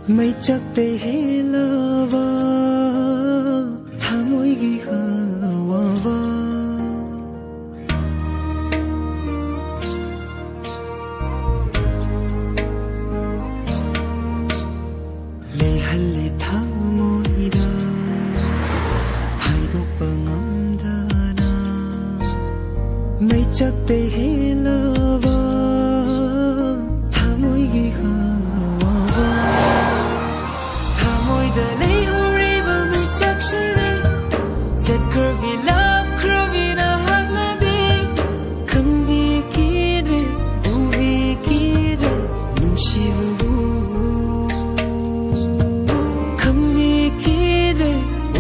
Mây chắc tê hê lơ vơ tha môi ghi hơ vơ vơ lê hân lê tha môi đơ hai đốt bờ ngắm đơ na mây chắc tê hê lơ vơ tha môi ghi hơ curvy love, curvy na hagade, kambi kidre, uvi kidre, nung shivu. Kambi kidre,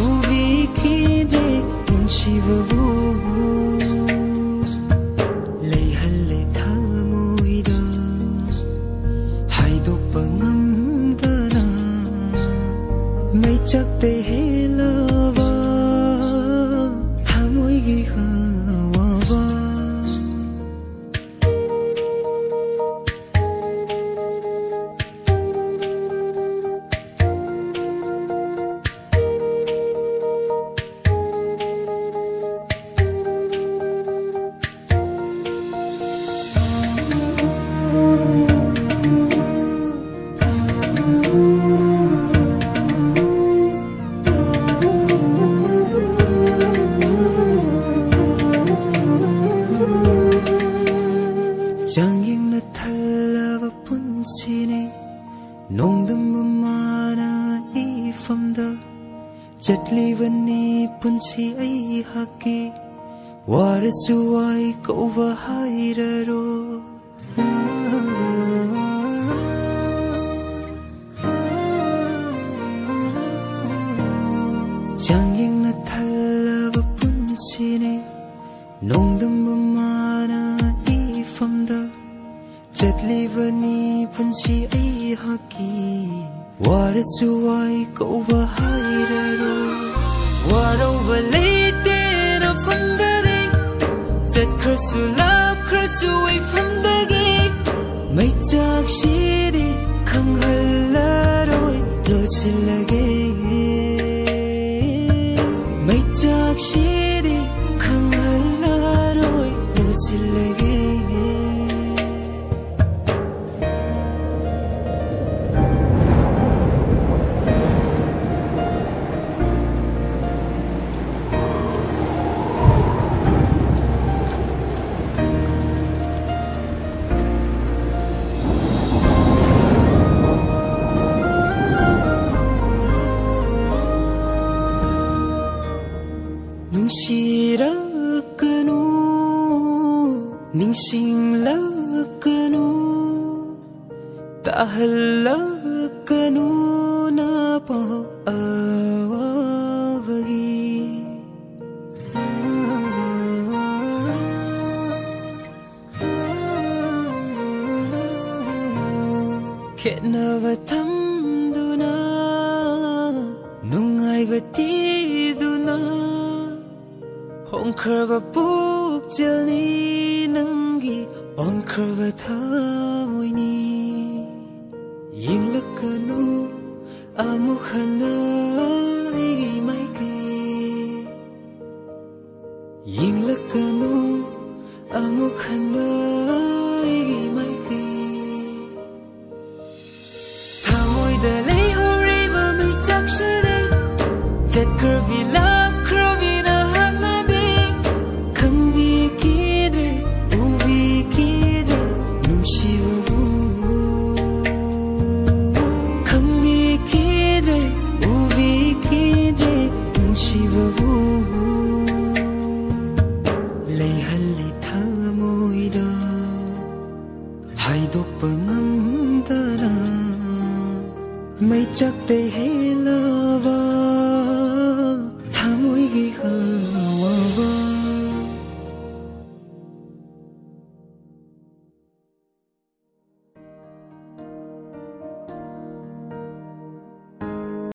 uvi kidre, nung shivu. Lay halle tha moi da, hai do pangam da na, mai chak te he love. Jangan na thala pun sini nong dum mana ifam da chatli vani pun si ai haki warasuai ko va hairaro Jangan na thala pun sini nong dum mana ifam da Chatli vani pun si ai haki warasuai ko va hairaro waro valete na fandare chat kharsu love kharsu ai from the gate mai chak shiri khang halaroi lo silage mai chak shiri khang halaroi lo silage Nungsirakanu, ningsinglakanu, tahalakanu na paawavagi. Ketnavatamduna, nungayvatiduna. On curve book jelly nangi on curve thamoini ying lakanu amukhana igi maike yinglakano amuk handa